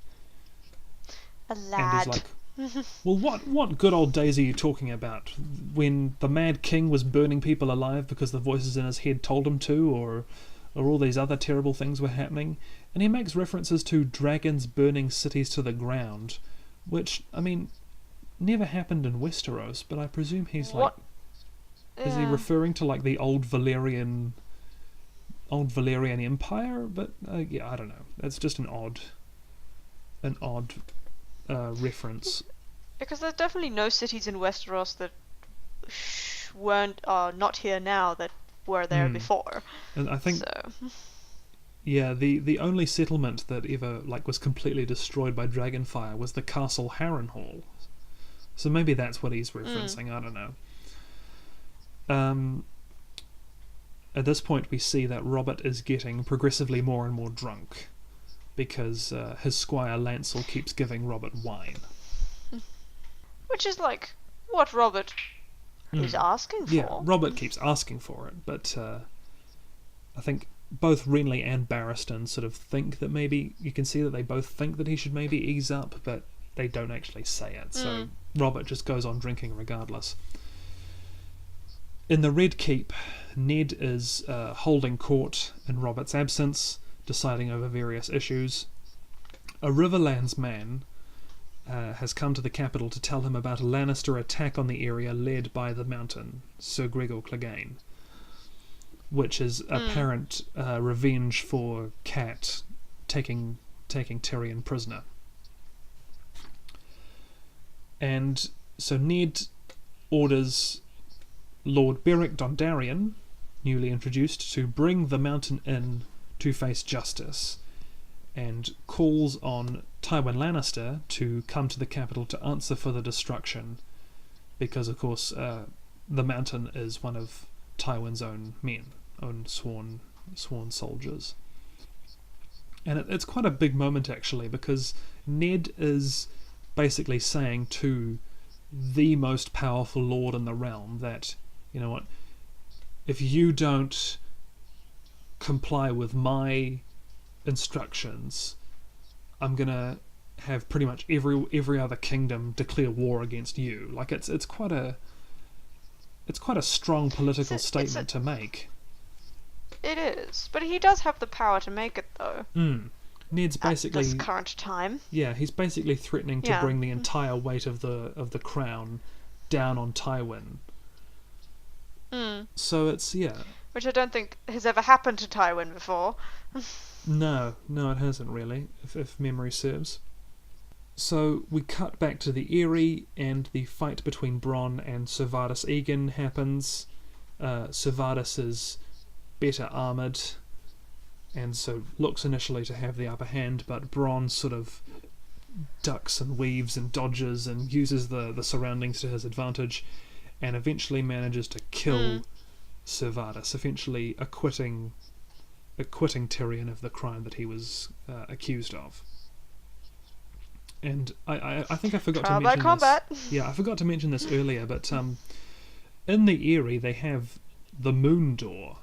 A lad. And he's like, well, what good old days are you talking about? When the Mad King was burning people alive because the voices in his head told him to, or all these other terrible things were happening? And he makes references to dragons burning cities to the ground, which, never happened in Westeros, but I presume he's what? Is he referring to the old Valyrian Empire? But yeah, I don't know. That's just an odd reference. Because there's definitely no cities in Westeros that are not here now that were there before. And I think, so. Yeah, the only settlement that ever was completely destroyed by dragonfire was the Castle Harrenhal. So maybe that's what he's referencing. I don't know. At this point, we see that Robert is getting progressively more and more drunk, because his squire Lancel keeps giving Robert wine. Which is what Robert is asking for. Yeah, Robert keeps asking for it, but I think both Renly and Barristan sort of think that maybe, you can see that they both think that he should maybe ease up, but they don't actually say it, so Robert just goes on drinking regardless. In the Red Keep, Ned is holding court in Robert's absence, deciding over various issues. A Riverlands man has come to the capital to tell him about a Lannister attack on the area led by the Mountain, Sir Gregor Clegane, which is apparent revenge for Cat taking Tyrion prisoner. And so Ned orders Lord Beric Dondarrion, newly introduced, to bring the Mountain in to face justice, and calls on Tywin Lannister to come to the capital to answer for the destruction, because of course the Mountain is one of Tywin's own men, own sworn soldiers. And it's quite a big moment actually, because Ned is basically saying to the most powerful lord in the realm that, you know what, if you don't comply with my instructions, I'm gonna have pretty much every other kingdom declare war against you. It's quite a strong political statement to make. It is, but he does have the power to make it though. Ned's basically at this current time. Yeah, he's basically threatening to bring the entire weight of the crown down on Tywin. So it's which I don't think has ever happened to Tywin before. No, it hasn't really, if memory serves. So we cut back to the Eyrie, and the fight between Bronn and Ser Vardis Egen happens. Ser Vardis is better armoured, and so looks initially to have the upper hand, but Bronn sort of ducks and weaves and dodges and uses the surroundings to his advantage, and eventually manages to kill Ser Vardis, eventually acquitting acquitting Tyrion of the crime that he was accused of. And I think I forgot to mention combat. this. Yeah, I forgot to mention this earlier, but in the Eyrie they have the Moon Door,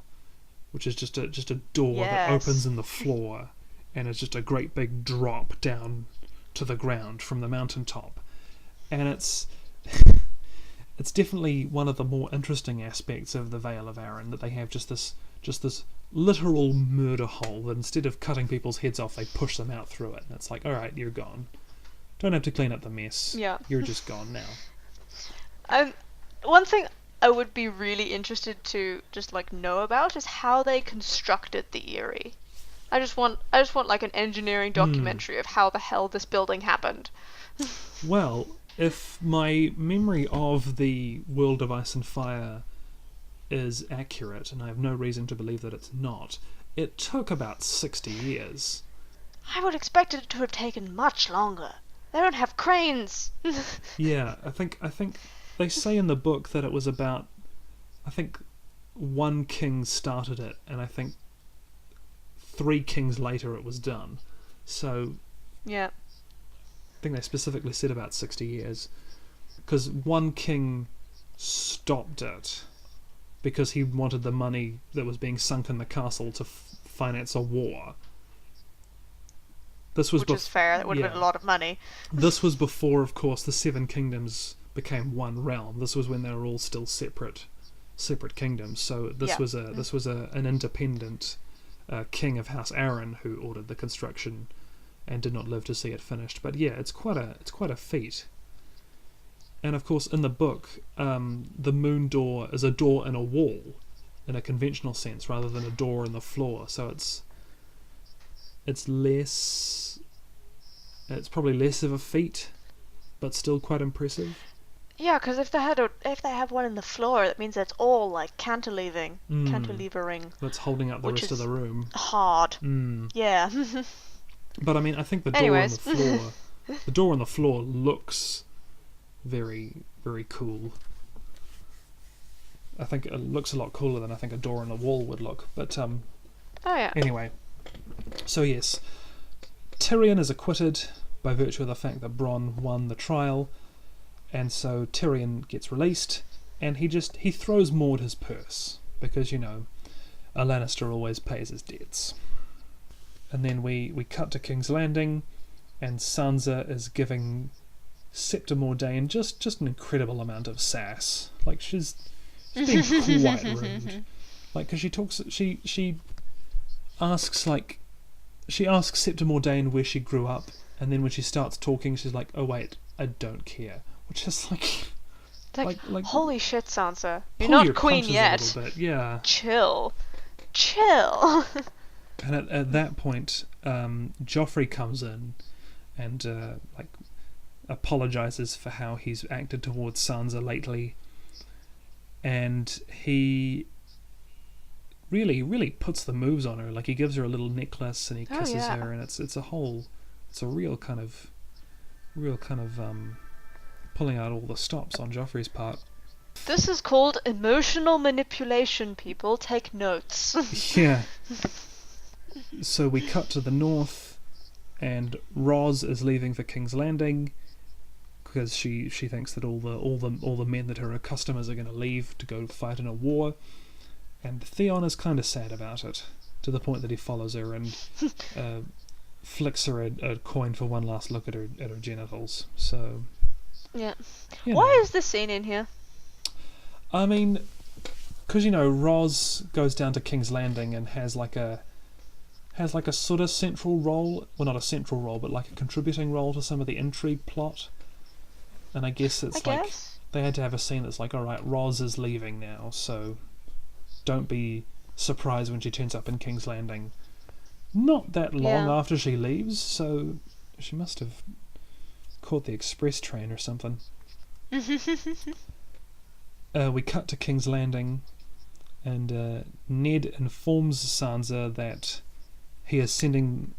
which is just a door that opens in the floor, and it's just a great big drop down to the ground from the mountaintop, and it's definitely one of the more interesting aspects of the Vale of Arryn, that they have just this literal murder hole that instead of cutting people's heads off, they push them out through it, and it's like, all right, you're gone. Don't have to clean up the mess. Yeah. You're just gone now. One thing I would be really interested to just like know about is how they constructed the Eyrie. I just want like an engineering documentary of how the hell this building happened. Well, if my memory of the World of Ice and Fire is accurate, and I have no reason to believe that it's not, it took about 60 years. I would expect it to have taken much longer. They don't have cranes. Yeah, I think they say in the book that it was about, I think one king started it, and I think 3 kings later it was done. So yeah, I think they specifically said about 60 years, because one king stopped it because he wanted the money that was being sunk in the castle to finance a war. This was which is fair. That would have been a lot of money. This was before, of course, the 7 kingdoms became one realm. This was when they were all still separate kingdoms. So this was an independent king of House Arryn who ordered the construction and did not live to see it finished. But yeah, it's quite a feat. And of course, in the book, the Moon Door is a door in a wall, in a conventional sense, rather than a door in the floor. So it's probably less of a feat, but still quite impressive. Yeah, because if they have one in the floor, that means it's all like cantilevering. That's holding up the rest of the room. Hard. Yeah. But I mean, I think the door on the floor looks very, very cool. I think it looks a lot cooler than I think a door on the wall would look. But oh yeah. Anyway, so yes, Tyrion is acquitted by virtue of the fact that Bronn won the trial, and so Tyrion gets released, and he throws Maud his purse, because, you know, a Lannister always pays his debts. And then we cut to King's Landing, and Sansa is giving Septa Mordane just an incredible amount of sass. Like, she's being quite rude. Like, because she asks Septa Mordane where she grew up, and then when she starts talking, she's like, "Oh wait, I don't care," which is like holy shit, Sansa, you're not queen yet. A little bit. Yeah. Chill. And at that point, Joffrey comes in and apologizes for how he's acted towards Sansa lately, and he really puts the moves on her. Like, he gives her a little necklace and he kisses her, and it's a real kind of pulling out all the stops on Joffrey's part. This is called emotional manipulation, people. Take notes. Yeah. So we cut to the north, and Ros is leaving for King's Landing because she thinks that all the men that are her customers are going to leave to go fight in a war, and Theon is kind of sad about it, to the point that he follows her and flicks her a coin for one last look at her genitals. So yeah, why is this scene in here? I mean, because, you know, Ros goes down to King's Landing and has like a sort of central role. Well, not a central role, but like a contributing role to some of the intrigue plot. And I guess they had to have a scene that's like, all right, Ros is leaving now, so don't be surprised when she turns up in King's Landing. Not that long after she leaves, so she must have caught the express train or something. We cut to King's Landing, and Ned informs Sansa that he is sending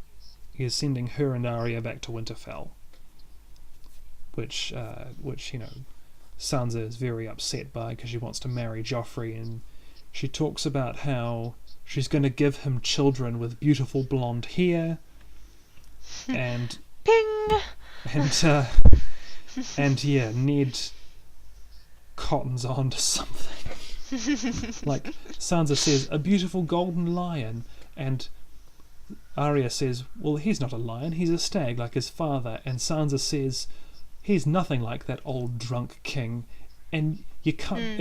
her and Arya back to Winterfell, which you know, Sansa is very upset by, because she wants to marry Joffrey, and She talks about how she's going to give him children with beautiful blonde hair, and Ping! and yeah, Ned cottons on to something. Like, Sansa says, a beautiful golden lion, and Arya says, well, he's not a lion, he's a stag like his father, and Sansa says, he's nothing like that old drunk king. And it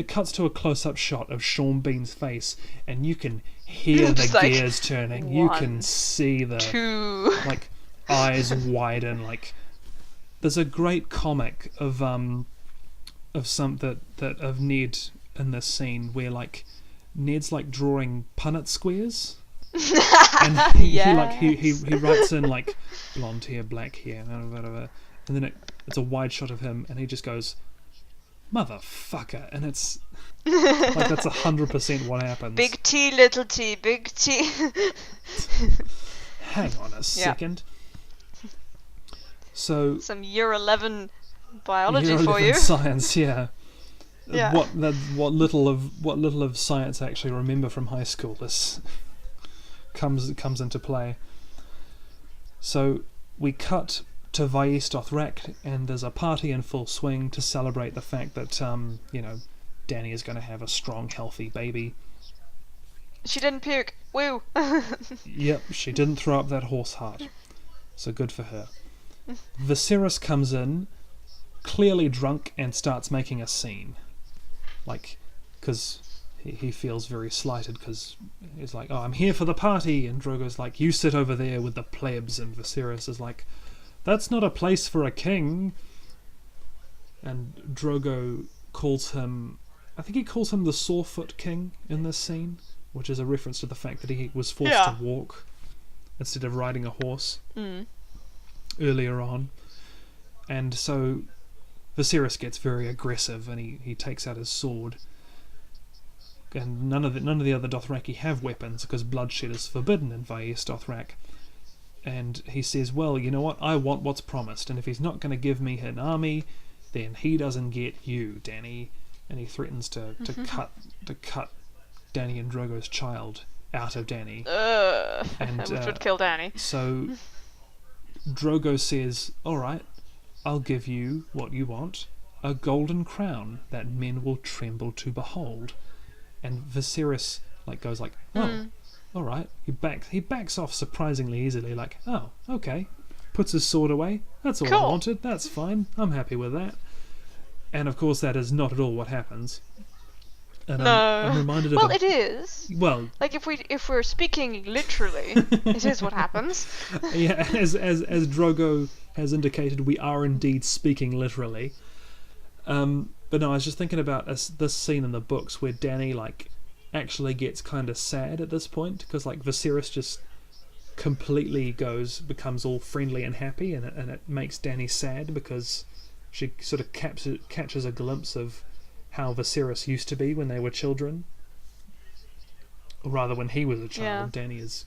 cuts to a close-up shot of Sean Bean's face, and you can hear the gears turning. You can see the like eyes widen. Like, there's a great comic of Ned in this scene where like Ned's like drawing Punnett squares, and he writes in like blonde hair, black hair, and then it's a wide shot of him, and he just goes, motherfucker, and it's like that's 100% what happens. Big T, little T, big T. Hang on a second. So some year 11 biology year 11 for you. Science, yeah. Yeah. What little of science I actually remember from high school this comes into play. So we cut to Vaes Dothrak, and there's a party in full swing to celebrate the fact that Dany is going to have a strong, healthy baby. She didn't puke. Woo. Yep, she didn't throw up that horse heart. So good for her. Viserys comes in, clearly drunk, and starts making a scene. Like, because he feels very slighted, because he's like, oh, I'm here for the party, and Drogo's like, you sit over there with the plebs, and Viserys is like, that's not a place for a king. And Drogo calls him, I think he calls him the Sorefoot King in this scene, which is a reference to the fact that he was forced to walk instead of riding a horse earlier on. And so Viserys gets very aggressive, and he takes out his sword. And none of the other Dothraki have weapons, because bloodshed is forbidden in Vaes Dothrak. And he says, well, you know what, I want what's promised, and if he's not going to give me an army, then he doesn't get you, Dany. And he threatens to cut Dany and Drogo's child out of Dany. Which would kill Dany. So Drogo says, alright, I'll give you what you want, a golden crown that men will tremble to behold. And Viserys goes like, oh, all right. He backs off surprisingly easily, like, oh, okay. Puts his sword away. That's all I wanted. That's fine. I'm happy with that. And of course, that is not at all what happens. And no. I'm reminded of it is. Well, like if we're speaking literally, it is what happens. Yeah, as Drogo has indicated, we are indeed speaking literally. But no, I was just thinking about this scene in the books where Dany actually gets kind of sad at this point, because Viserys just completely becomes all friendly and happy, and it makes Dany sad, because she sort of catches a glimpse of how Viserys used to be when they were children, or rather when he was a child. Yeah. Dany is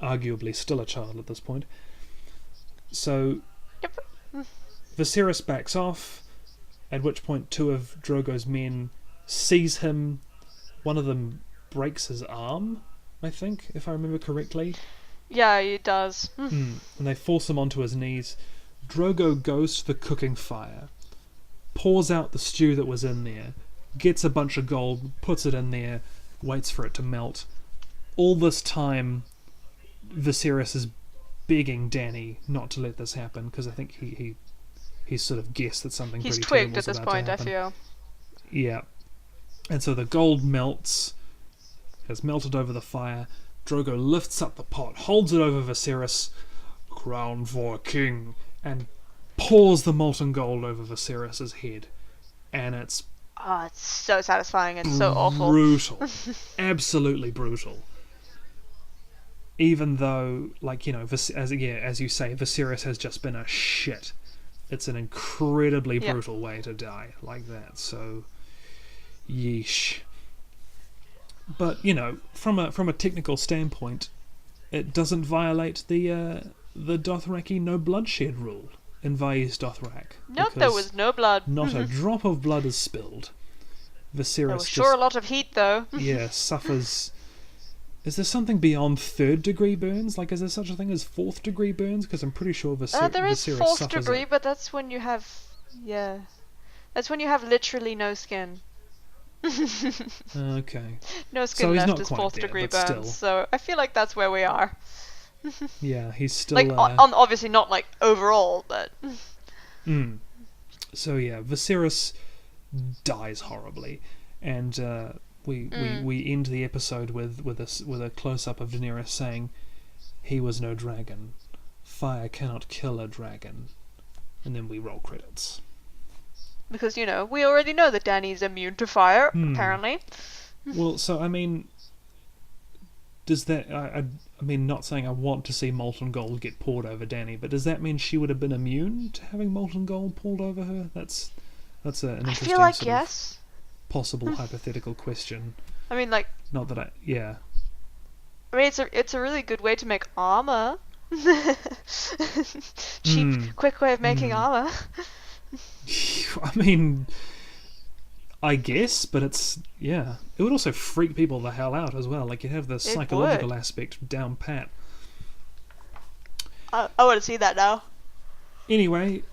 arguably still a child at this point. So Viserys backs off, at which point two of Drogo's men seize him. One of them breaks his arm, I think, if I remember correctly. Yeah, he does. And they force him onto his knees. Drogo goes to the cooking fire, pours out the stew that was in there, gets a bunch of gold, puts it in there, waits for it to melt. All this time, Viserys is begging Dany not to let this happen, because I think he's sort of guessed that something pretty terrible is about to happen. He's twigged at this point, I feel. Yeah. And so the gold has melted over the fire. Drogo lifts up the pot, holds it over Viserys, crown for a king, and pours the molten gold over Viserys' head. And it's so satisfying and so awful. Brutal. Absolutely brutal. Even though, as you say, Viserys has just been a shit. It's an incredibly brutal way to die like that, so yeesh. But, from a technical standpoint, it doesn't violate the Dothraki no bloodshed rule in Vaes Dothrak. Nope, there was no blood. Not a drop of blood is spilled. Viserys There was sure a lot of heat, though. suffers. Is there something beyond 3rd degree burns? Like, is there such a thing as 4th degree burns? Because I'm pretty sure There is Viserys 4th suffers degree, it. but that's when you have, that's when you have literally no skin. Okay. No So skin he's left not is quite 4th there, degree but still. burns, so I feel like that's where we are. Yeah, he's still... Like, obviously not, like, overall, but... So yeah, Viserys dies horribly, and we end the episode with a close up of Daenerys saying, "He was no dragon. Fire cannot kill a dragon," and then we roll credits. Because we already know that Dany's immune to fire, apparently. Well, so I mean, does that? I mean, not saying I want to see molten gold get poured over Dany, but does that mean she would have been immune to having molten gold poured over her? That's an interesting I feel like sort yes. of possible hypothetical question. I mean, like, Not that I, yeah. I mean, it's a really good way to make armor. Cheap, quick way of making armor. I mean, I guess, but it's, yeah. It would also freak people the hell out as well. Like, you'd have the psychological aspect down pat. I want to see that now. Anyway,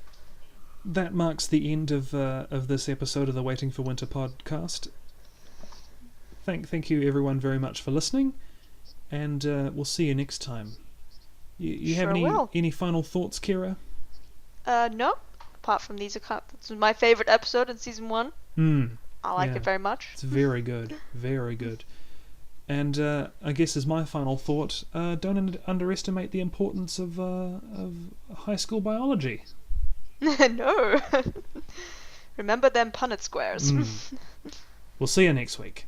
that marks the end of this episode of the Waiting for Winter podcast. Thank you everyone very much for listening, and we'll see you next time. You have any final thoughts, Kira? No. Apart from this is my favourite episode in season 1. I like it very much. It's very good, very good. And I guess as my final thought, don't underestimate the importance of high school biology. No. Remember them Punnett squares. We'll see you next week.